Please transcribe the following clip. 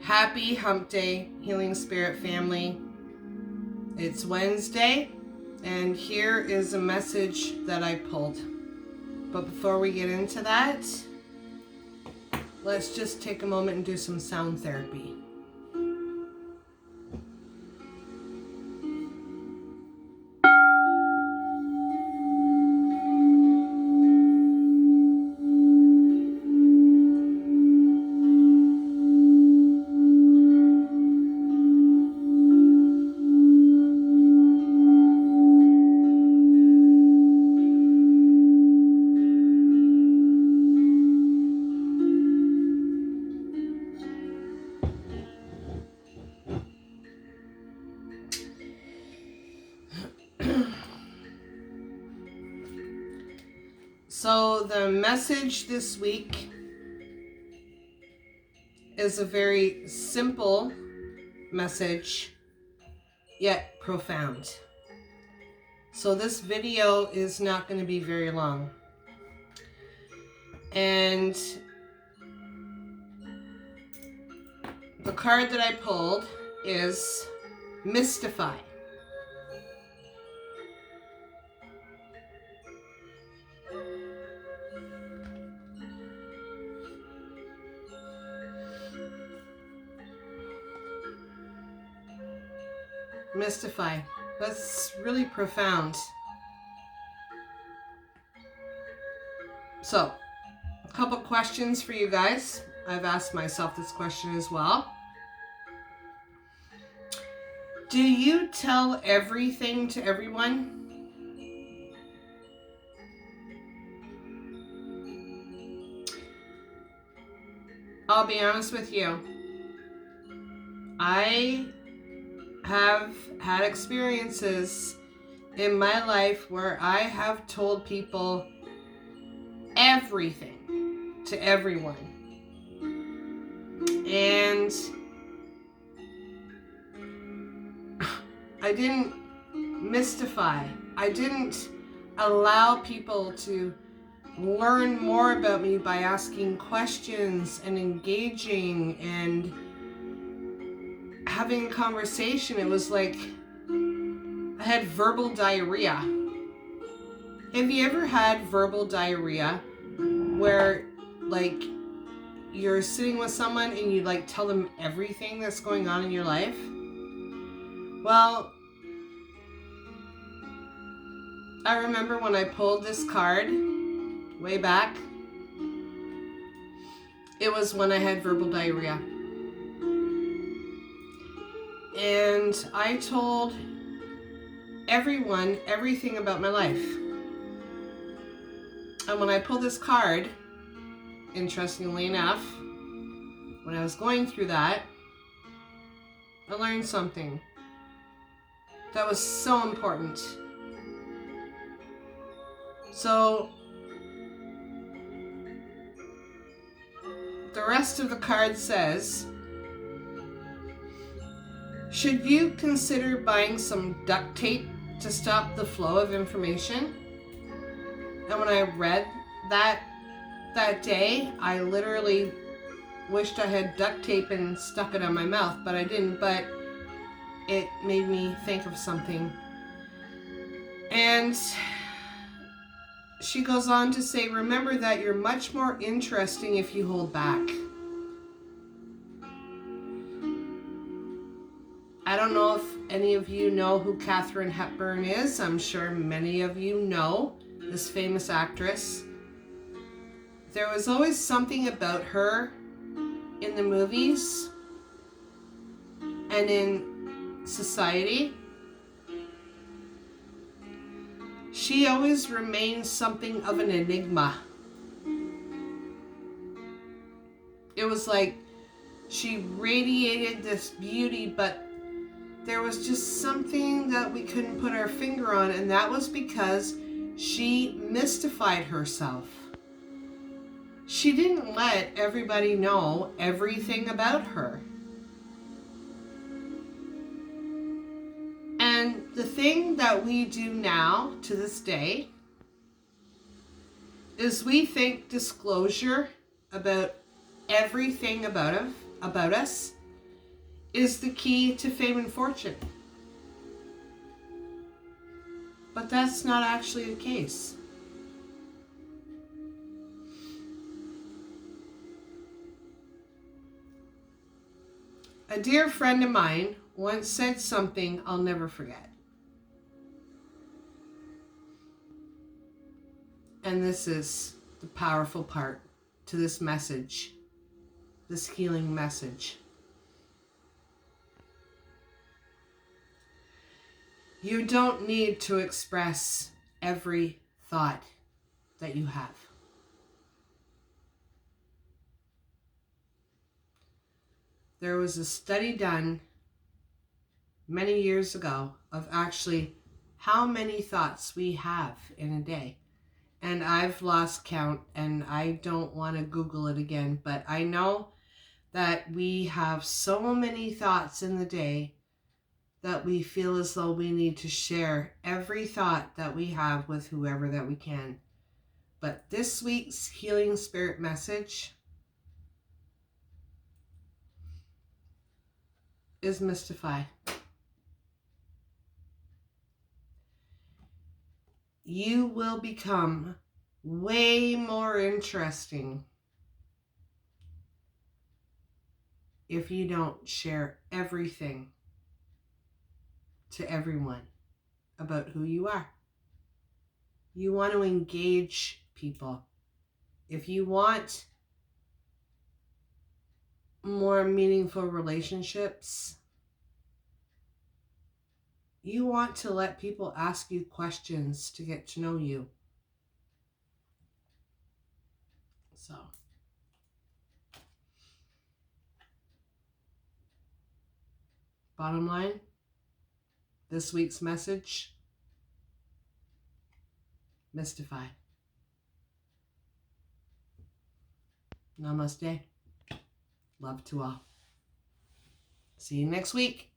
Happy Hump Day, Healing Spirit family. It's Wednesday, and here is a message that I pulled. But before we get into that, let's just take a moment and do some sound therapy. So the message this week is a very simple message, yet profound. So this video is not going to be very long. And the card that I pulled is Mystify. Mystify. That's really profound. So, a couple questions for you guys. I've asked myself this question as well. Do you tell everything to everyone? I'll be honest with you. I have had experiences in my life where I have told people everything to everyone. And I didn't mystify. I didn't allow people to learn more about me by asking questions and engaging and having a conversation. It was like I had verbal diarrhea. Have you ever had verbal diarrhea where like you're sitting with someone and you like tell them everything that's going on in your life? Well, I remember when I pulled this card way back, it was when I had verbal diarrhea. And I told everyone everything about my life. And when I pulled this card, interestingly enough, when I was going through that, I learned something that was so important. So the rest of the card says, should you consider buying some duct tape to stop the flow of information? And when I read that day, I literally wished I had duct tape and stuck it on my mouth, but I didn't. But it made me think of something. And she goes on to say, remember that you're much more interesting if you hold back. I don't know if any of you know who Katharine Hepburn is. I'm sure many of you know this famous actress. There was always something about her in the movies and in society. She always remained something of an enigma. It was like she radiated this beauty, but there was just something that we couldn't put our finger on, and that was because she mystified herself. She didn't let everybody know everything about her. And the thing that we do now to this day is we think disclosure about everything about us is the key to fame and fortune. But that's not actually the case. A dear friend of mine once said something I'll never forget. And this is the powerful part to this message, this healing message. You don't need to express every thought that you have. There was a study done many years ago of actually how many thoughts we have in a day. And I've lost count and I don't want to Google it again, but I know that we have so many thoughts in the day that we feel as though we need to share every thought that we have with whoever that we can. But this week's Healing Spirit message is Mystify. You will become way more interesting if you don't share everything to everyone about who you are. You want to engage people. If you want more meaningful relationships, you want to let people ask you questions to get to know you. So, bottom line, this week's message, Mystify. Namaste. Love to all. See you next week.